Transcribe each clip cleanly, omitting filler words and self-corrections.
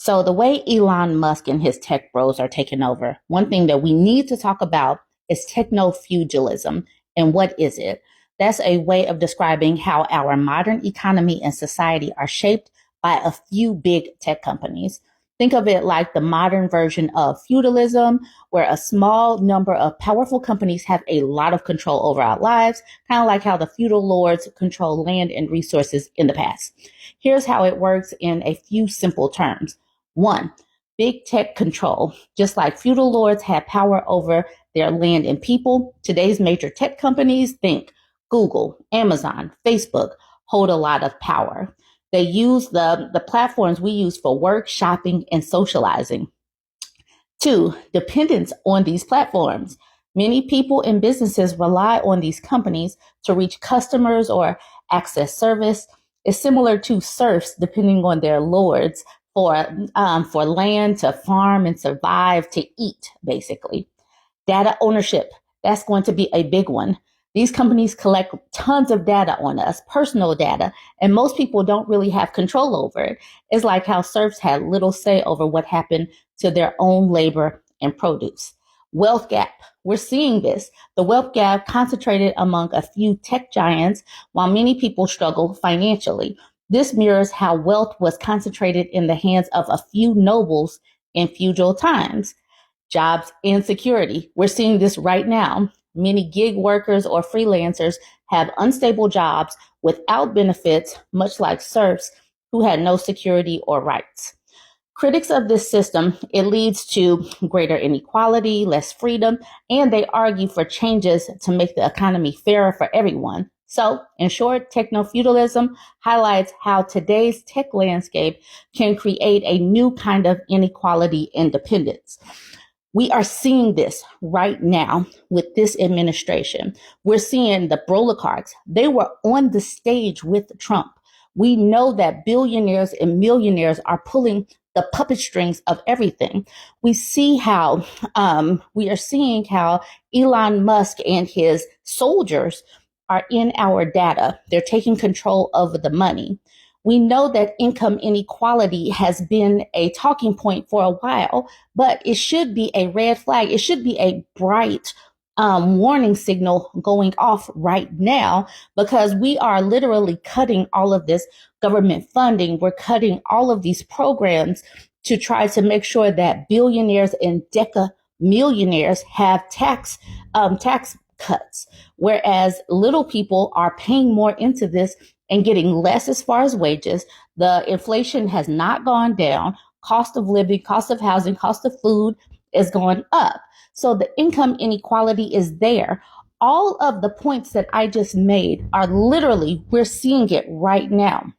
So the way Elon Musk and his tech bros are taking over, one thing that we need to talk about is technofeudalism. And what is it? That's a way of describing how our modern economy and society are shaped by a few big tech companies. Think of it like the modern version of feudalism, where a small number of powerful companies have a lot of control over our lives, kind of like how the feudal lords control land and resources in the past. Here's how it works in a few simple terms. One, big tech control. Just like feudal lords had power over their land and people, today's major tech companies, think Google, Amazon, Facebook, hold a lot of power. They use the platforms we use for work, shopping, and socializing. Two, dependence on these platforms. Many people and businesses rely on these companies to reach customers or access service. It's similar to serfs depending on their lords for land to farm and survive, to eat, basically. Data ownership, that's going to be a big one. These companies collect tons of data on us, personal data, and most people don't really have control over it. It's like how serfs had little say over what happened to their own labor and produce. Wealth gap. We're seeing this. The wealth gap concentrated among a few tech giants while many people struggle financially. This mirrors how wealth was concentrated in the hands of a few nobles in feudal times. Jobs insecurity. We're seeing this right now. Many gig workers or freelancers have unstable jobs without benefits, much like serfs who had no security or rights. Critics of this system, it leads to greater inequality, less freedom, and they argue for changes to make the economy fairer for everyone. So, in short, technofeudalism highlights how today's tech landscape can create a new kind of inequality and dependence. We are seeing this right now with this administration. We're seeing the broligarchs. They were on the stage with Trump. We know that billionaires and millionaires are pulling the puppet strings of everything. We are seeing how Elon Musk and his soldiers are in our data. They're taking control over the money. We know that income inequality has been a talking point for a while, but it should be a red flag. It should be a bright warning signal going off right now, because we are literally cutting all of this government funding. We're cutting all of these programs to try to make sure that billionaires and deca millionaires have tax cuts, whereas little people are paying more into this and getting less as far as wages. The inflation has not gone down. Cost of living, cost of housing, cost of food is going up. So the income inequality is there. All of the points that I just made are literally, we're seeing it right now.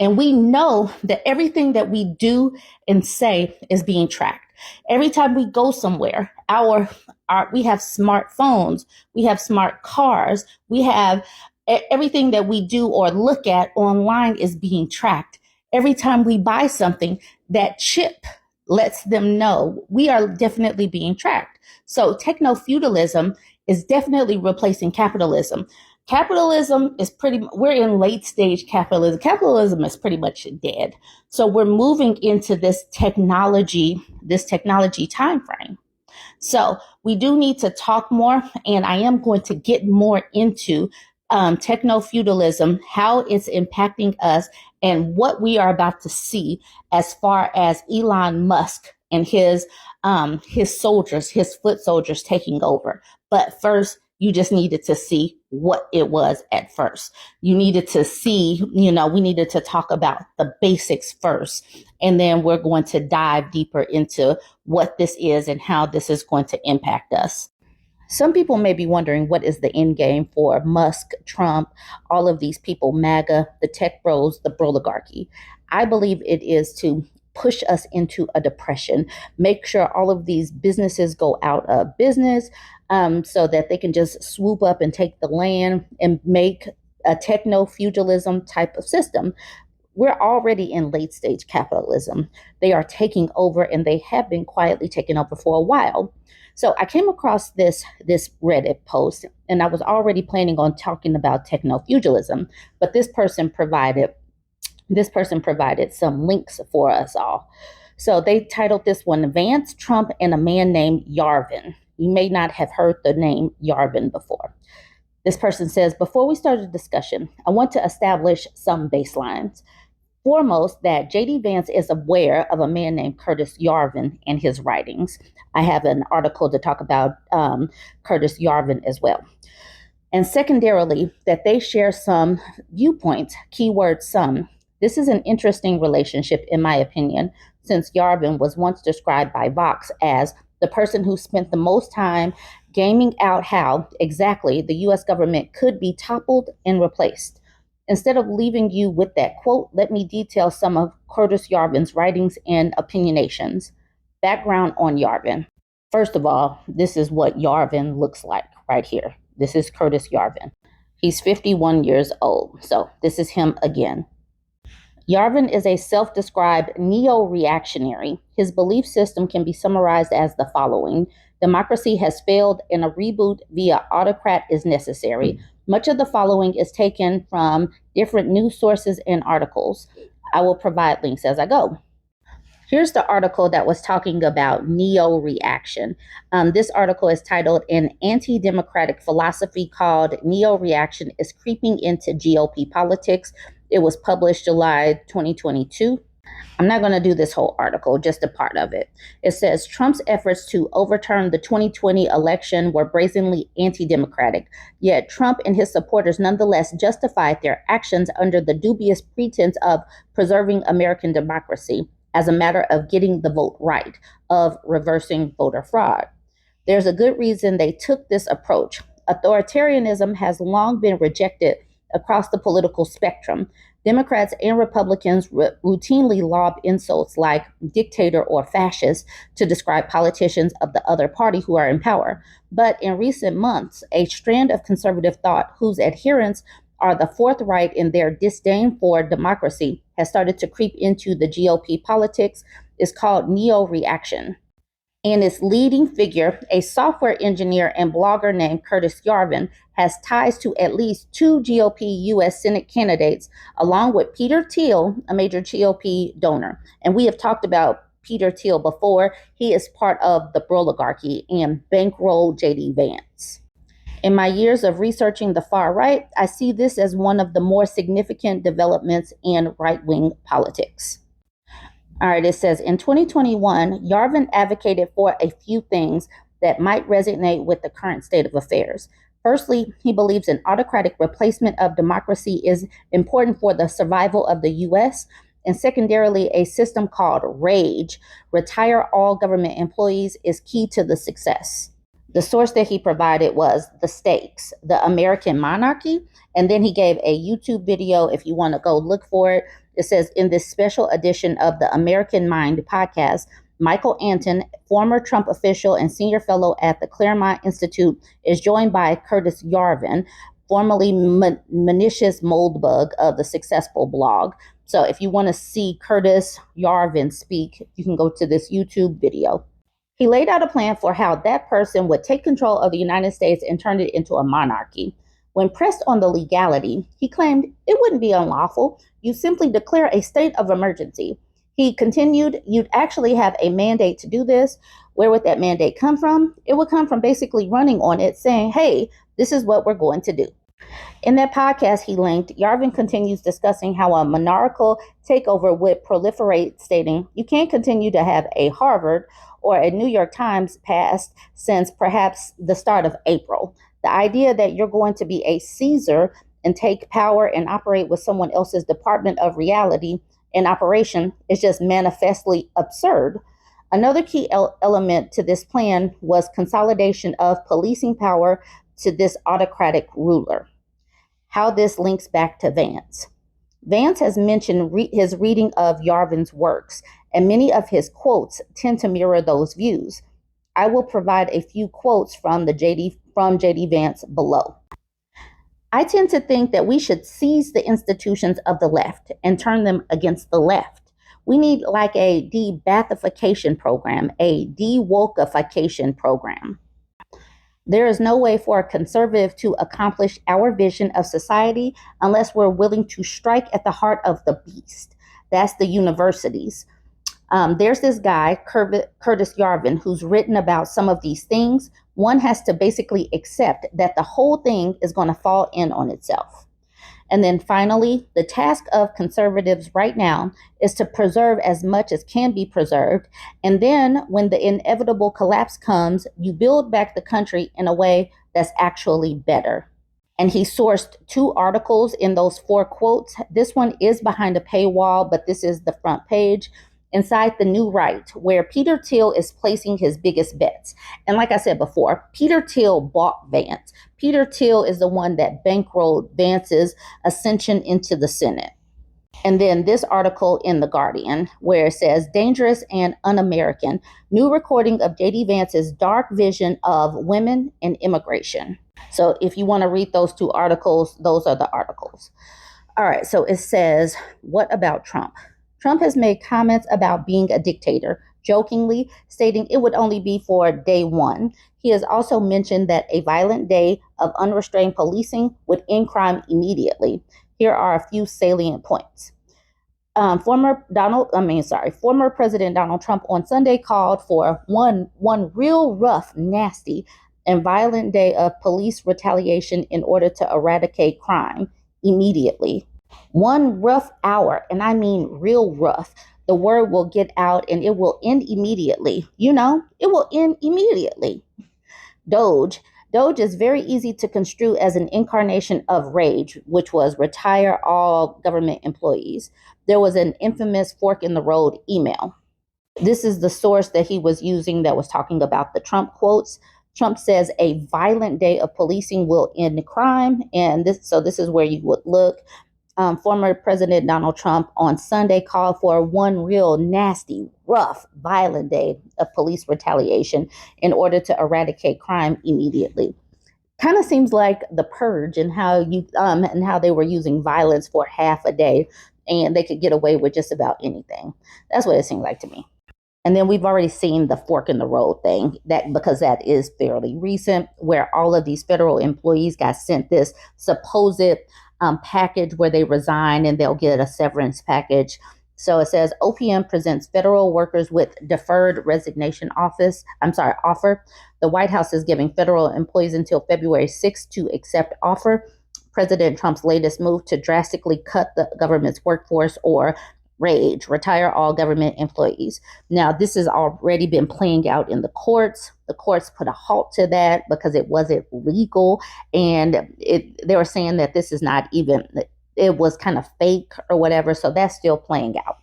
And we know that everything that we do and say is being tracked. Every time we go somewhere, we have smartphones, we have smart cars, we have everything that we do or look at online is being tracked. Every time we buy something, that chip lets them know we are definitely being tracked. So techno-feudalism is definitely replacing capitalism. We're in late stage capitalism. Capitalism is pretty much dead. So we're moving into this technology time frame. So we do need to talk more, and I am going to get more into techno-feudalism, how it's impacting us, and what we are about to see as far as Elon Musk and his soldiers, his foot soldiers taking over. But first, you just needed to see what it was at first. You needed to see, we needed to talk about the basics first. And then we're going to dive deeper into what this is and how this is going to impact us. Some people may be wondering, what is the end game for Musk, Trump, all of these people, MAGA, the tech bros, the broligarchy? I believe it is to push us into a depression, make sure all of these businesses go out of business, so that they can just swoop up and take the land and make a techno-feudalism type of system. We're already in late stage capitalism. They are taking over, and they have been quietly taking over for a while. So I came across this Reddit post, and I was already planning on talking about techno-feudalism, but this person provided This person provided some links for us all. So they titled this one, Vance, Trump, and a Man Named Yarvin. You may not have heard the name Yarvin before. This person says, before we start the discussion, I want to establish some baselines. Foremost, that J.D. Vance is aware of a man named Curtis Yarvin and his writings. I have an article to talk about Curtis Yarvin as well. And secondarily, that they share some viewpoints, keyword some. This is an interesting relationship, in my opinion, since Yarvin was once described by Vox as the person who spent the most time gaming out how exactly the U.S. government could be toppled and replaced. Instead of leaving you with that quote, let me detail some of Curtis Yarvin's writings and opinionations. Background on Yarvin. First of all, this is what Yarvin looks like right here. This is Curtis Yarvin. He's 51 years old, so this is him again. Yarvin is a self-described neo-reactionary. His belief system can be summarized as the following. Democracy has failed and a reboot via autocrat is necessary. Much of the following is taken from different news sources and articles. I will provide links as I go. Here's the article that was talking about Neoreaction. This article is titled, An Anti-Democratic Philosophy Called Neoreaction is Creeping into GOP Politics. It was published July 2022. I'm not going to do this whole article, just a part of it. It says, Trump's efforts to overturn the 2020 election were brazenly anti-democratic, yet Trump and his supporters nonetheless justified their actions under the dubious pretense of preserving American democracy as a matter of getting the vote right, of reversing voter fraud. There's a good reason they took this approach. Authoritarianism has long been rejected across the political spectrum. Democrats and Republicans routinely lob insults like dictator or fascist to describe politicians of the other party who are in power. But in recent months, a strand of conservative thought whose adherents are the forthright in their disdain for democracy has started to creep into the GOP politics. Is called Neoreaction. And its leading figure, a software engineer and blogger named Curtis Yarvin, has ties to at least two GOP U.S. Senate candidates, along with Peter Thiel, a major GOP donor. And we have talked about Peter Thiel before. He is part of the broligarchy and bankroll J.D. Vance. In my years of researching the far right, I see this as one of the more significant developments in right-wing politics. All right, it says, in 2021, Yarvin advocated for a few things that might resonate with the current state of affairs. Firstly, he believes an autocratic replacement of democracy is important for the survival of the U.S., and secondarily, a system called RAGE, retire all government employees, is key to the success. The source that he provided was The Stakes, the American Monarchy, and then he gave a YouTube video if you want to go look for it. It says, in this special edition of the American Mind podcast, Michael Anton, former Trump official and senior fellow at the Claremont Institute, is joined by Curtis Yarvin, formerly Manicius Moldbug of the Successful blog. So if you want to see Curtis Yarvin speak, you can go to this YouTube video. He laid out a plan for how that person would take control of the United States and turn it into a monarchy. When pressed on the legality, he claimed it wouldn't be unlawful. You simply declare a state of emergency. He continued, you'd actually have a mandate to do this. Where would that mandate come from? It would come from basically running on it, saying, hey, this is what we're going to do. In that podcast he linked, Yarvin continues discussing how a monarchical takeover would proliferate, stating, you can't continue to have a Harvard or a New York Times past since perhaps the start of April. The idea that you're going to be a Caesar and take power and operate with someone else's department of reality in operation is just manifestly absurd. Another key element to this plan was consolidation of policing power to this autocratic ruler. How this links back to Vance. Vance has mentioned his reading of Yarvin's works, and many of his quotes tend to mirror those views. I will provide a few quotes from J.D. Vance below. I tend to think that we should seize the institutions of the left and turn them against the left. We need like a de-Bathification program, a de-wokeification program. There is no way for a conservative to accomplish our vision of society unless we're willing to strike at the heart of the beast. That's the universities. There's this guy, Curtis Yarvin, who's written about some of these things. One has to basically accept that the whole thing is going to fall in on itself. And then finally, the task of conservatives right now is to preserve as much as can be preserved. And then when the inevitable collapse comes, you build back the country in a way that's actually better. And he sourced 2 articles in those 4 quotes. This one is behind a paywall, but this is the front page. Inside the New Right, where Peter Thiel is placing his biggest bets. And like I said before, Peter Thiel bought Vance. Peter Thiel is the one that bankrolled Vance's ascension into the Senate. And then this article in The Guardian, where it says, dangerous and un-American, new recording of J.D. Vance's dark vision of women and immigration. So if you want to read those 2 articles, those are the articles. All right, so it says, what about Trump? Trump has made comments about being a dictator, jokingly stating it would only be for day 1. He has also mentioned that a violent day of unrestrained policing would end crime immediately. Here are a few salient points. Former President Donald Trump on Sunday called for one real rough, nasty, and violent day of police retaliation in order to eradicate crime immediately. 1 rough hour, and I mean real rough. The word will get out and it will end immediately. You know, it will end immediately. Doge is very easy to construe as an incarnation of rage, which was retire all government employees. There was an infamous fork in the road email. This is the source that he was using that was talking about the Trump quotes. Trump says a violent day of policing will end crime. And this is where you would look. Former President Donald Trump on Sunday called for one real nasty, rough, violent day of police retaliation in order to eradicate crime immediately. Kind of seems like the purge and how they were using violence for half a day and they could get away with just about anything. That's what it seemed like to me. And then we've already seen the fork in the road thing, because that is fairly recent, where all of these federal employees got sent this supposed package where they resign and they'll get a severance package. So it says OPM presents federal workers with deferred resignation offer. The White House is giving federal employees until February 6th to accept offer. President Trump's latest move to drastically cut the government's workforce, or rage, retire all government employees. Now, this has already been playing out in the courts. The courts put a halt to that because it wasn't legal. And they were saying that this is not even, it was kind of fake or whatever. So that's still playing out.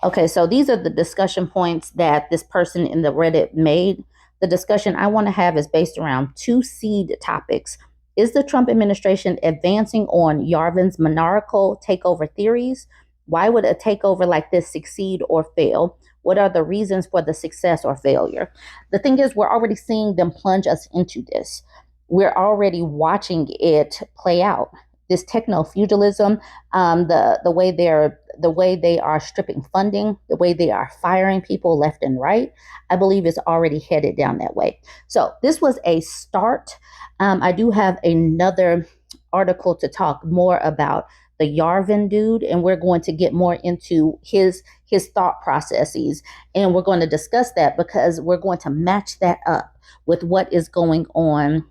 Okay, so these are the discussion points that this person in the Reddit made. The discussion I want to have is based around 2 seed topics. Is the Trump administration advancing on Yarvin's monarchical takeover theories? Why would a takeover like this succeed or fail? What are the reasons for the success or failure? The thing is, we're already seeing them plunge us into this. We're already watching it play out. This techno-feudalism, the way they are stripping funding, the way they are firing people left and right, I believe is already headed down that way. So this was a start. I do have another article to talk more about the Yarvin dude, and we're going to get more into his thought processes, and we're going to discuss that because we're going to match that up with what is going on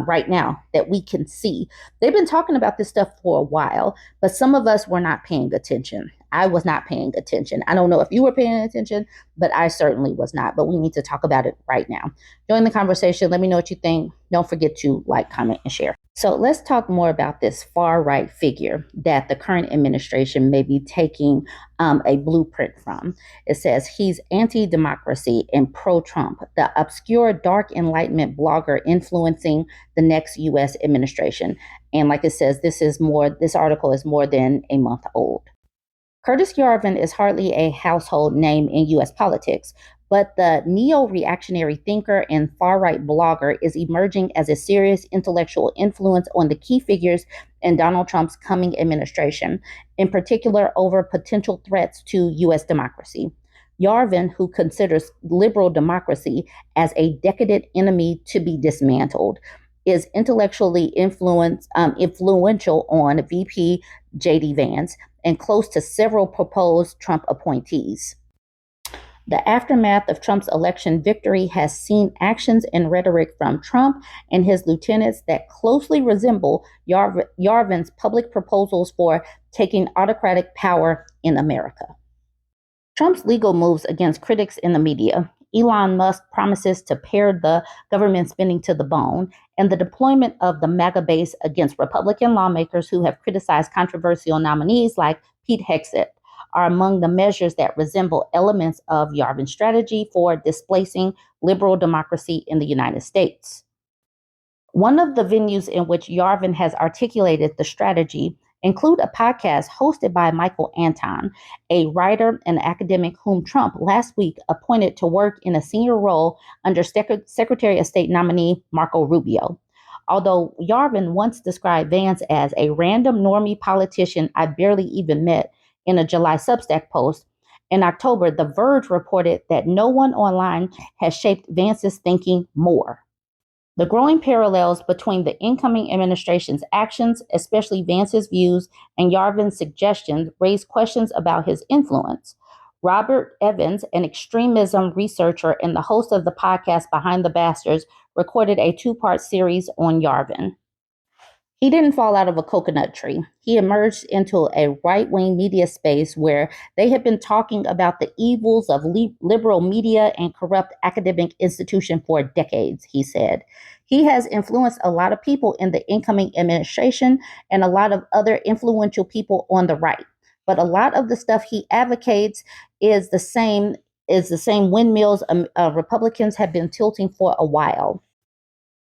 right now that we can see. They've been talking about this stuff for a while, but some of us were not paying attention. I was not paying attention. I don't know if you were paying attention, but I certainly was not. But we need to talk about it right now. Join the conversation. Let me know what you think. Don't forget to like, comment, and share. So let's talk more about this far right figure that the current administration may be taking a blueprint from. It says he's anti-democracy and pro-Trump, the obscure dark enlightenment blogger influencing the next U.S. administration. And like it says, this article is more than a month old. Curtis Yarvin is hardly a household name in U.S. politics, but the neo-reactionary thinker and far-right blogger is emerging as a serious intellectual influence on the key figures in Donald Trump's coming administration, in particular over potential threats to U.S. democracy. Yarvin, who considers liberal democracy as a decadent enemy to be dismantled, is intellectually influential on VP J.D. Vance and close to several proposed Trump appointees. The aftermath of Trump's election victory has seen actions and rhetoric from Trump and his lieutenants that closely resemble Yarvin's public proposals for taking autocratic power in America. Trump's legal moves against critics in the media, Elon Musk promises to pare the government spending to the bone, and the deployment of the MAGA base against Republican lawmakers who have criticized controversial nominees like Pete Hegseth are among the measures that resemble elements of Yarvin's strategy for displacing liberal democracy in the United States. One of the venues in which Yarvin has articulated the strategy include a podcast hosted by Michael Anton, a writer and academic whom Trump last week appointed to work in a senior role under Secretary of State nominee Marco Rubio. Although Yarvin once described Vance as a random normie politician I barely even met in a July Substack post, in October, The Verge reported that no one online has shaped Vance's thinking more. The growing parallels between the incoming administration's actions, especially Vance's views, and Yarvin's suggestions raise questions about his influence. Robert Evans, an extremism researcher and the host of the podcast Behind the Bastards, recorded a two-part series on Yarvin. He didn't fall out of a coconut tree. He emerged into a right-wing media space where they had been talking about the evils of liberal media and corrupt academic institutions for decades, he said. He has influenced a lot of people in the incoming administration and a lot of other influential people on the right. But a lot of the stuff he advocates is the same windmills Republicans have been tilting for a while.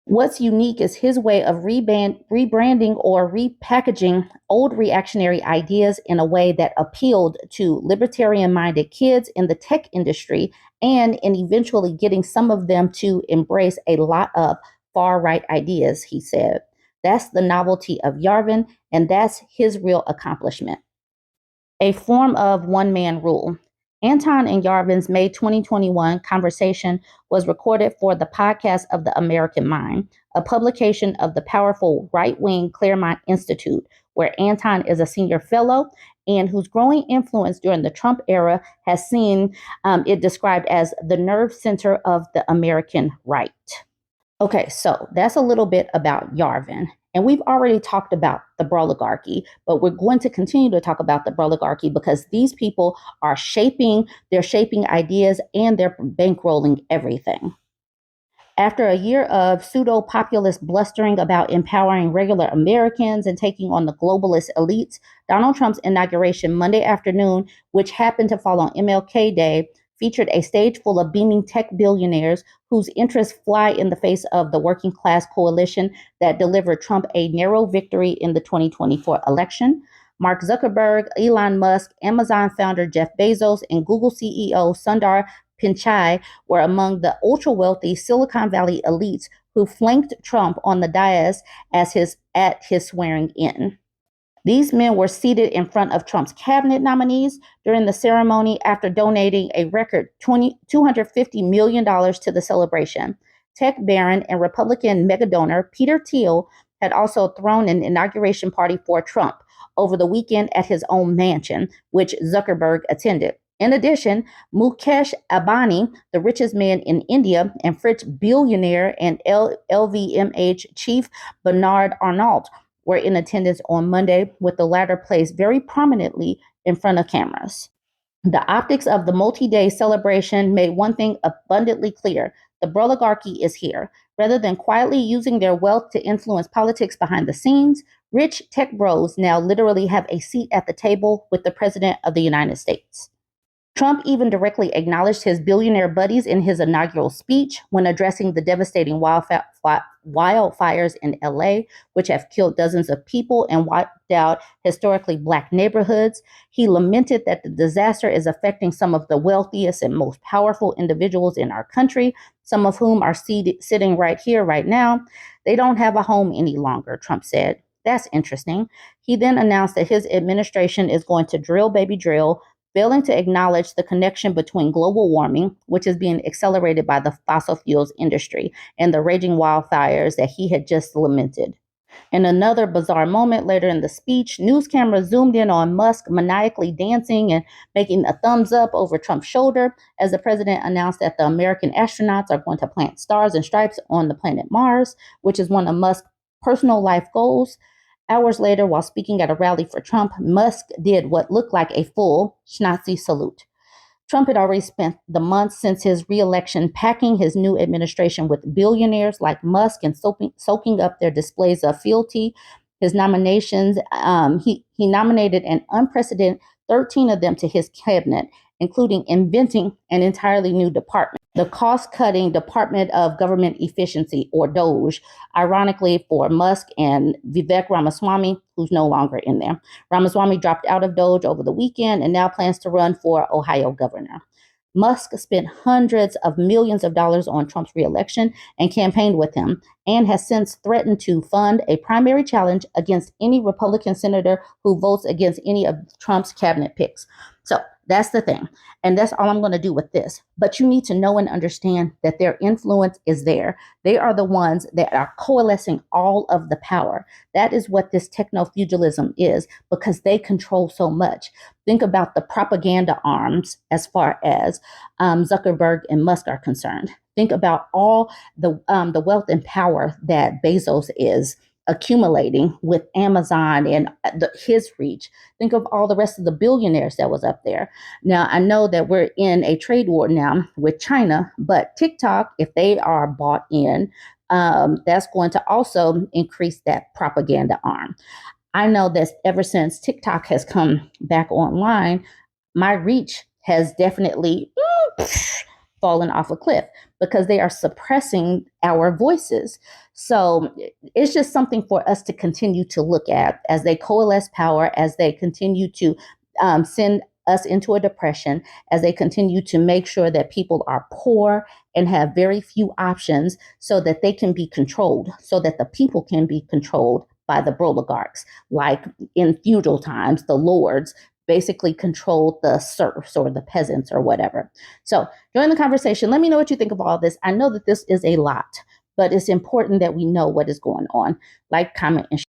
What's unique is his way of rebranding or repackaging old reactionary ideas in a way that appealed to libertarian-minded kids in the tech industry and in eventually getting some of them to embrace a lot of far-right ideas, he said. That's the novelty of Yarvin, and that's his real accomplishment. A form of one-man rule. Anton and Yarvin's May 2021 conversation was recorded for the podcast of the American Mind, a publication of the powerful right-wing Claremont Institute, where Anton is a senior fellow and whose growing influence during the Trump era has seen it described as the nerve center of the American right. Okay, so that's a little bit about Yarvin. And we've already talked about the broligarchy, but we're going to continue to talk about the broligarchy because these people are shaping ideas and they're bankrolling everything. After a year of pseudo-populist blustering about empowering regular Americans and taking on the globalist elites, Donald Trump's inauguration Monday afternoon, which happened to fall on MLK Day, featured a stage full of beaming tech billionaires whose interests fly in the face of the working class coalition that delivered Trump a narrow victory in the 2024 election. Mark Zuckerberg, Elon Musk, Amazon founder Jeff Bezos, and Google CEO Sundar Pichai were among the ultra-wealthy Silicon Valley elites who flanked Trump on the dais at his swearing in. These men were seated in front of Trump's cabinet nominees during the ceremony after donating a record $250 million to the celebration. Tech baron and Republican megadonor Peter Thiel had also thrown an inauguration party for Trump over the weekend at his own mansion, which Zuckerberg attended. In addition, Mukesh Ambani, the richest man in India, and French billionaire and LVMH chief Bernard Arnault were in attendance on Monday, with the latter placed very prominently in front of cameras. The optics of the multi-day celebration made one thing abundantly clear. The broligarchy is here. Rather than quietly using their wealth to influence politics behind the scenes, rich tech bros now literally have a seat at the table with the President of the United States. Trump even directly acknowledged his billionaire buddies in his inaugural speech when addressing the devastating wildfires in LA, which have killed dozens of people and wiped out historically Black neighborhoods. He lamented that the disaster is affecting some of the wealthiest and most powerful individuals in our country, some of whom are sitting right here, right now. They don't have a home any longer, Trump said. That's interesting. He then announced that his administration is going to drill, baby, drill, failing to acknowledge the connection between global warming, which is being accelerated by the fossil fuels industry, and the raging wildfires that he had just lamented. In another bizarre moment later in the speech, news cameras zoomed in on Musk maniacally dancing and making a thumbs up over Trump's shoulder as the president announced that the American astronauts are going to plant stars and stripes on the planet Mars, which is one of Musk's personal life goals. Hours later, while speaking at a rally for Trump, Musk did what looked like a full Nazi salute. Trump had already spent the months since his reelection packing his new administration with billionaires like Musk and soaking up their displays of fealty. His nominations, he nominated an unprecedented 13 of them to his cabinet, including inventing an entirely new department, the cost-cutting Department of Government Efficiency, or DOGE, ironically for Musk and Vivek Ramaswamy, who's no longer in there. Ramaswamy dropped out of DOGE over the weekend and now plans to run for Ohio governor. Musk spent hundreds of millions of dollars on Trump's reelection and campaigned with him, and has since threatened to fund a primary challenge against any Republican senator who votes against any of Trump's cabinet picks. So that's the thing. And that's all I'm going to do with this. But you need to know and understand that their influence is there. They are the ones that are coalescing all of the power. That is what this techno-feudalism is, because they control so much. Think about the propaganda arms as far as Zuckerberg and Musk are concerned. Think about all the wealth and power that Bezos is accumulating with Amazon and his reach. Think of all the rest of the billionaires that was up there. Now, I know that we're in a trade war now with China, but TikTok, if they are bought in, that's going to also increase that propaganda arm. I know that ever since TikTok has come back online, my reach has definitely fallen off a cliff because they are suppressing our voices. So it's just something for us to continue to look at as they coalesce power, as they continue to send us into a depression, as they continue to make sure that people are poor and have very few options so that they can be controlled, so that the people can be controlled by the broligarchs. Like in feudal times, the lords basically controlled the serfs or the peasants or whatever. So join the conversation. Let me know what you think of all this. I know that this is a lot, but it's important that we know what is going on. Like, comment, and share.